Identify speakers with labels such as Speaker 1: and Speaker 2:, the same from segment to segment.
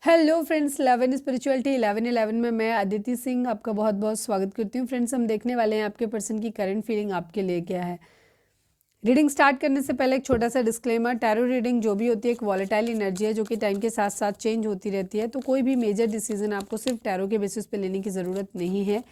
Speaker 1: Hello friends, 11 spirituality 11 में मैं अदिति सिंह आपका बहुत बहुत स्वागत करती हूँ। फ्रेंड्स, हम देखने वाले हैं आपके पर्सन की करंट फीलिंग आपके लिए क्या है। रीडिंग स्टार्ट करने से पहले एक छोटा सा डिस्क्लेमर, टैरो रीडिंग जो भी होती है एक वॉलेटाइल एनर्जी है जो कि टाइम के साथ साथ चेंज होती रहती है। तो कोई भी मेजर डिसीजन आपको सिर्फ टैरो के बेसिस पे लेने की ज़रूरत नहीं है।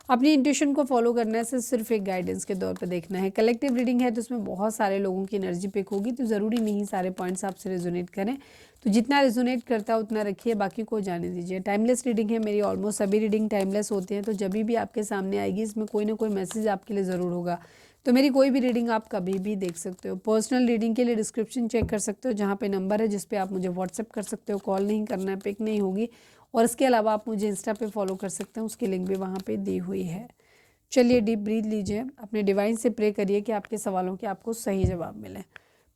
Speaker 1: अपनी इंट्यूशन को फॉलो करने से सिर्फ एक गाइडेंस के तौर पर देखना है। कलेक्टिव रीडिंग है तो उसमें बहुत सारे लोगों की एनर्जी पिक होगी, तो ज़रूरी नहीं सारे पॉइंट्स आपसे रेजोनेट करें। तो जितना रेजोनेट करता है उतना रखिए, बाकी को जाने दीजिए। टाइमलेस रीडिंग है, मेरी ऑलमोस्ट सभी रीडिंग टाइमलेस होती हैं। तो जब भी आपके सामने आएगी इसमें कोई ना कोई मैसेज आपके लिए ज़रूर होगा। तो मेरी कोई भी रीडिंग आप कभी भी देख सकते हो। पर्सनल रीडिंग के लिए डिस्क्रिप्शन चेक कर सकते हो, जहाँ पे नंबर है जिस पे आप मुझे व्हाट्सएप कर सकते हो। कॉल नहीं करना है, पिक नहीं होगी। और इसके अलावा आप मुझे इंस्टा पे फॉलो कर सकते हैं, उसकी लिंक भी वहाँ पे दी हुई है। चलिए डीप ब्रीथ लीजिए, अपने डिवाइन से प्रे करिए कि आपके सवालों के आपको सही जवाब मिले।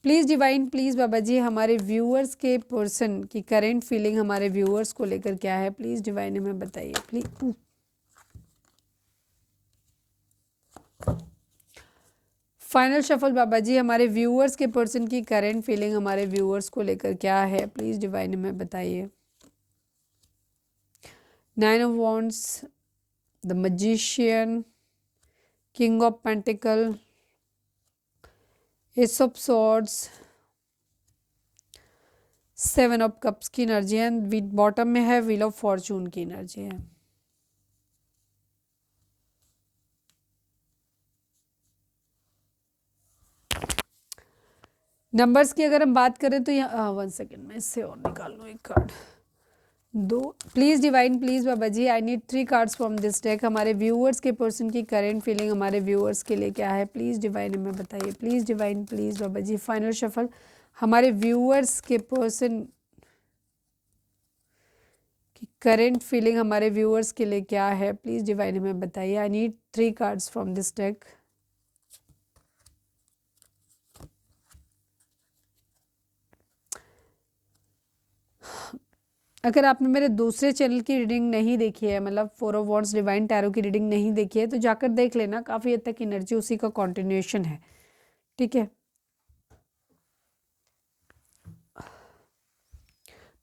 Speaker 1: Please divine, please Baba ji, हमारे व्यूअर्स के पर्सन की करेंट फीलिंग हमारे व्यूअर्स को लेकर क्या है, प्लीज़ डिवाइन हमें बताइए प्लीज़। फाइनल शफल बाबा जी, हमारे व्यूअर्स के पर्सन की करेंट फीलिंग हमारे व्यूअर्स को लेकर क्या है, प्लीज़ डिवाइन हमें बताइए। 9 of wands, the magician, king of pentacle, S of swords, 7 of cups की एनर्जी है। बॉटम में है व्हील ऑफ फॉर्चून की एनर्जी है। नंबर्स की अगर हम बात करें तो यहाँ 1 सेकेंड में इससे और निकाल लूँ एक कार्ड, दो। Please divine, please Baba ji, I need 3 cards from this deck. हमारे व्यूअर्स के पर्सन की करेंट फीलिंग हमारे व्यूअर्स के लिए क्या है, प्लीज़ डिवाइन हमें बताइए। Please divine, please Baba ji, final shuffle हमारे व्यूअर्स के पर्सन की करेंट फीलिंग हमारे व्यूअर्स के लिए क्या है, प्लीज़ डिवाइन हमें बताइए। I need 3 cards from this deck. अगर आपने मेरे दूसरे चैनल की रीडिंग नहीं देखी है, मतलब 4 ऑफ वॉन्ड्स डिवाइन टैरो की रीडिंग नहीं देखी है, तो जाकर देख लेना। काफ़ी हद तक एनर्जी उसी का कॉन्टिन्यूएशन है, ठीक है।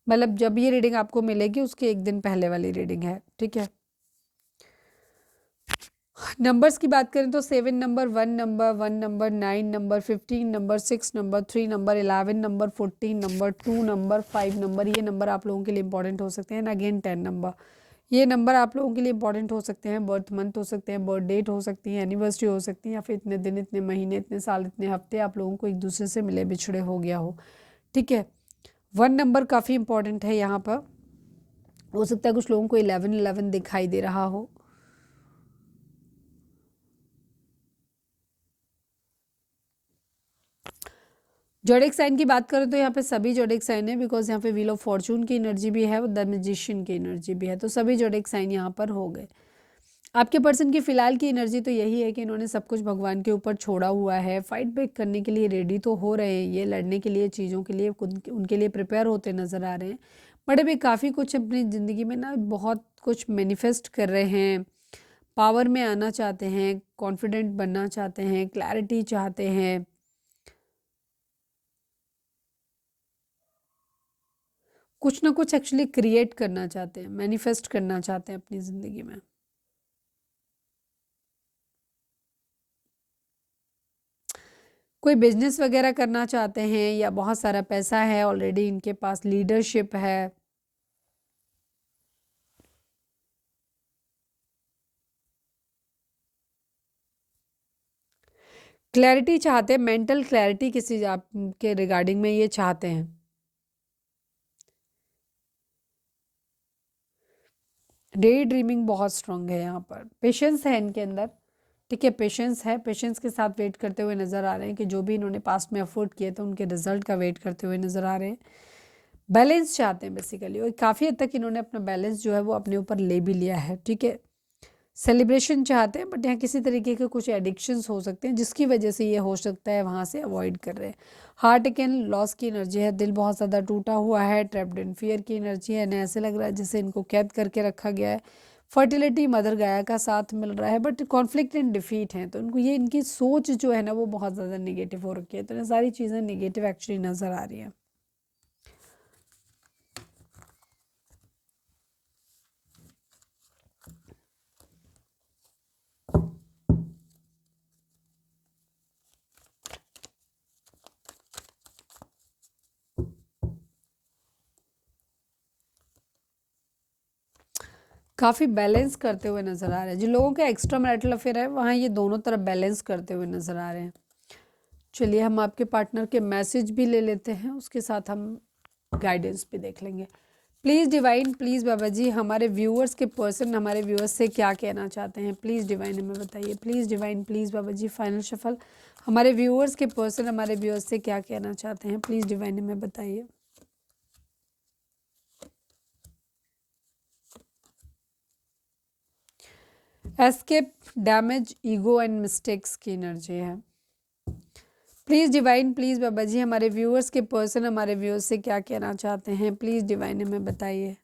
Speaker 1: मतलब जब ये रीडिंग आपको मिलेगी उसके एक दिन पहले वाली रीडिंग है, ठीक है। नंबर्स की बात करें तो 7 number, 1 number, 1 number, 9 number, 15 number, 6 number, 3 number, 11 number, 14 number, 2 number, 5 number, ये नंबर आप लोगों के लिए इंपॉर्टेंट हो सकते हैं। अगेन 10 नंबर, ये नंबर आप लोगों के लिए इंपॉर्टेंट हो सकते हैं। बर्थ मंथ हो सकते हैं, बर्थ डेट हो सकती है, एनिवर्सरी हो सकती है, या फिर इतने दिन, इतने महीने, इतने साल, इतने हफ्ते आप लोगों को एक दूसरे से मिले बिछड़े हो गया हो, ठीक है। 1 नंबर काफ़ी इंपॉर्टेंट है यहाँ पर। हो सकता है कुछ लोगों को 11-11 दिखाई दे रहा हो। जोडिक साइन की बात करें तो यहाँ पे सभी जोडिक साइन है, बिकॉज यहाँ पे व्हील ऑफ फॉर्चून की एनर्जी भी है और द मैजिशियन की एनर्जी भी है, तो सभी जोडिक साइन यहाँ पर हो गए। आपके पर्सन की फिलहाल की एनर्जी तो यही है कि इन्होंने सब कुछ भगवान के ऊपर छोड़ा हुआ है। फाइट बैक करने के लिए रेडी तो हो रहे हैं, ये लड़ने के लिए, चीज़ों के लिए उनके लिए प्रिपेयर होते नज़र आ रहे हैं। बट अभी काफ़ी कुछ अपनी ज़िंदगी में ना बहुत कुछ मैनिफेस्ट कर रहे हैं, पावर में आना चाहते हैं, कॉन्फिडेंट बनना चाहते हैं, क्लैरिटी चाहते हैं, कुछ ना कुछ एक्चुअली क्रिएट करना चाहते हैं, मैनिफेस्ट करना चाहते हैं अपनी ज़िंदगी में। कोई बिजनेस वगैरह करना चाहते हैं या बहुत सारा पैसा है ऑलरेडी इनके पास, लीडरशिप है। क्लैरिटी चाहते हैं, मेंटल क्लैरिटी किसी आपके रिगार्डिंग में ये चाहते हैं। डे ड्रीमिंग बहुत स्ट्रांग है यहाँ पर। पेशेंस है इनके अंदर, ठीक है, पेशेंस है। पेशेंस के साथ वेट करते हुए नज़र आ रहे हैं कि जो भी इन्होंने पास्ट में एफर्ट किए थे उनके रिजल्ट का वेट करते हुए नज़र आ रहे हैं। बैलेंस चाहते हैं बेसिकली, और काफ़ी हद तक इन्होंने अपना बैलेंस जो है वो अपने ऊपर ले भी लिया है, ठीक है। सेलिब्रेशन चाहते हैं, बट यहाँ किसी तरीके के कुछ एडिक्शंस हो सकते हैं जिसकी वजह से ये हो सकता है वहाँ से अवॉइड कर रहे हैं। हार्ट एंड लॉस की एनर्जी है, दिल बहुत ज़्यादा टूटा हुआ है, ट्रैप्ड इन फियर की एनर्जी है। इन्हें ऐसे लग रहा है जैसे इनको कैद करके रखा गया है। फर्टिलिटी, मदर गाया का साथ मिल रहा है, बट कॉन्फ्लिक्ट एंड डिफीट है, तो इनको ये, इनकी सोच जो है ना वो बहुत ज़्यादा निगेटिव हो रखी है। तो ये सारी चीज़ें निगेटिव एक्चुअली नज़र आ रही हैं। काफ़ी बैलेंस करते हुए नज़र आ रहे हैं। जिन लोगों का एक्स्ट्रा मैरिटल अफेयर है वहाँ ये दोनों तरफ बैलेंस करते हुए नज़र आ रहे हैं। चलिए हम आपके पार्टनर के मैसेज भी ले लेते हैं, उसके साथ हम गाइडेंस भी देख लेंगे। Please divine, please Baba ji, हमारे व्यूअर्स के पर्सन हमारे व्यूअर्स से क्या कहना चाहते हैं, प्लीज़ डिवाइन हमें बताइए। Please divine, please Baba ji, final shuffle, हमारे व्यूअर्स के पर्सन हमारे व्यूअर्स से क्या कहना चाहते हैं, प्लीज़ डिवाइन हमें बताइए। Escape, damage, ego and mistakes की एनर्जी है। Please divine, please Baba ji, हमारे व्यूअर्स के पर्सन हमारे व्यूअर्स से क्या कहना चाहते हैं, प्लीज़ डिवाइन हमें बताइए।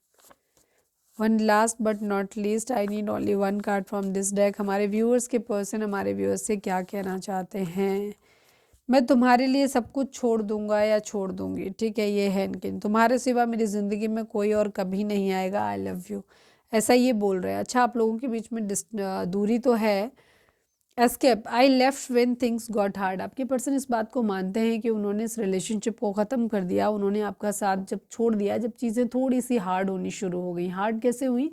Speaker 1: One last but not least, I need only one card from this deck. हमारे व्यूअर्स के पर्सन हमारे व्यूअर्स से क्या कहना चाहते हैं। मैं तुम्हारे लिए सब कुछ छोड़ दूंगा या छोड़ दूंगी, ठीक है, ये है इनके, तुम्हारे सिवा मेरी ज़िंदगी में कोई और कभी नहीं आएगा, आई लव यू, ऐसा ये बोल रहे हैं। अच्छा, आप लोगों के बीच में दूरी तो है। Escape, I left when things got hard, आपके पर्सन इस बात को मानते हैं कि उन्होंने इस रिलेशनशिप को ख़त्म कर दिया, उन्होंने आपका साथ जब छोड़ दिया, जब चीज़ें थोड़ी सी हार्ड होनी शुरू हो गई। हार्ड कैसे हुई?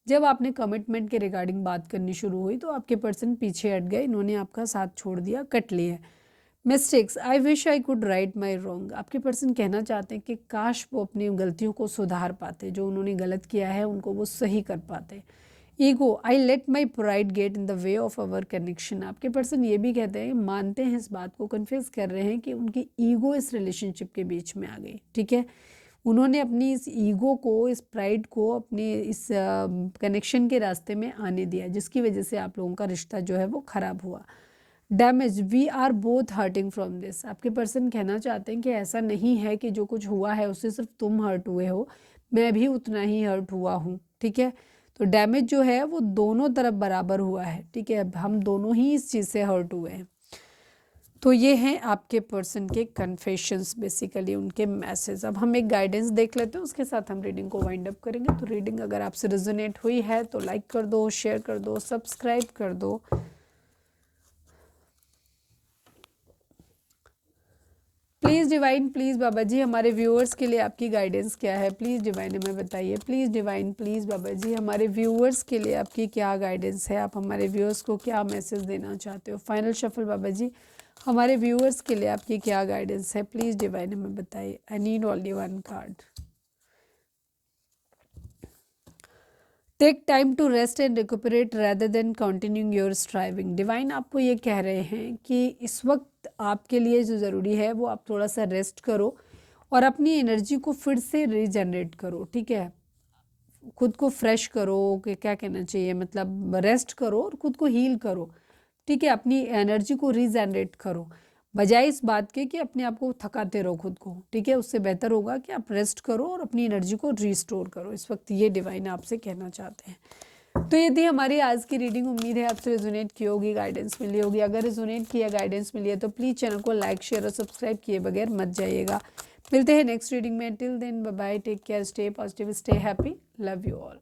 Speaker 1: जब आपने कमिटमेंट के रिगार्डिंग बात करनी शुरू हुई तो आपके पर्सन पीछे हट गए, इन्होंने आपका साथ छोड़ दिया, कट लिए। Mistakes, I wish I could write my wrong, आपके पर्सन कहना चाहते हैं कि काश वो अपनी गलतियों को सुधार पाते, जो उन्होंने गलत किया है उनको वो सही कर पाते। Ego, I let my pride get in the way of our connection, आपके पर्सन ये भी कहते हैं, मानते हैं इस बात को, कन्फेस कर रहे हैं कि उनकी ईगो इस रिलेशनशिप के बीच में आ गई, ठीक है, उन्होंने अपनी इस ईगो को, इस प्राइड को अपने इस कनेक्शन के रास्ते में आने दिया, जिसकी वजह से आप लोगों का रिश्ता जो है वो ख़राब हुआ। Damage, we are both hurting from this, आपके पर्सन कहना चाहते हैं कि ऐसा नहीं है कि जो कुछ हुआ है उससे सिर्फ तुम हर्ट हुए हो, मैं भी उतना ही हर्ट हुआ हूँ, ठीक है। तो डैमेज जो है वो दोनों तरफ बराबर हुआ है, ठीक है, हम दोनों ही इस चीज़ से हर्ट हुए हैं। तो ये हैं आपके पर्सन के कन्फेशंस, बेसिकली उनके मैसेज। अब हम एक गाइडेंस देख लेते हैं, उसके साथ हम रीडिंग को वाइंड अप करेंगे। तो रीडिंग अगर आपसे रेजोनेट हुई है तो लाइक कर दो, शेयर कर दो, सब्सक्राइब कर दो। Please divine, please Baba ji, हमारे व्यूअर्स के लिए आपकी गाइडेंस क्या है, प्लीज़ डिवाइन हमें बताइए। Please divine, please Baba ji, हमारे व्यूअर्स के लिए आपकी क्या गाइडेंस है, आप हमारे व्यूअर्स को क्या मैसेज देना चाहते हो। फाइनल शफल बाबा जी, हमारे व्यूअर्स के लिए आपकी क्या गाइडेंस है, प्लीज़ डिवाइन हमें बताइए। I need only one card. Take time to rest and recuperate rather than continuing your striving, divine आपको ये कह रहे हैं कि इस वक्त आपके लिए जो ज़रूरी है वो आप थोड़ा सा रेस्ट करो और अपनी एनर्जी को फिर से रीजनरेट करो, ठीक है, खुद को फ्रेश करो, कि क्या कहना चाहिए, मतलब रेस्ट करो और खुद को हील करो, ठीक है, अपनी एनर्जी को रीजनरेट करो, बजाय इस बात के कि अपने आप को थकाते रहो खुद को, ठीक है, उससे बेहतर होगा कि आप रेस्ट करो और अपनी एनर्जी को रीस्टोर करो। इस वक्त ये डिवाइन आपसे कहना चाहते हैं। तो ये थी हमारी आज की रीडिंग, उम्मीद है आपसे रेजोनेट की होगी, गाइडेंस मिली होगी। अगर रेजोनेट किया, गाइडेंस मिली है तो प्लीज़ चैनल को लाइक, शेयर और सब्सक्राइब किए बगैर मत जाइएगा। मिलते हैं नेक्स्ट रीडिंग में, till then bye bye, take care, stay positive, stay happy, love you all.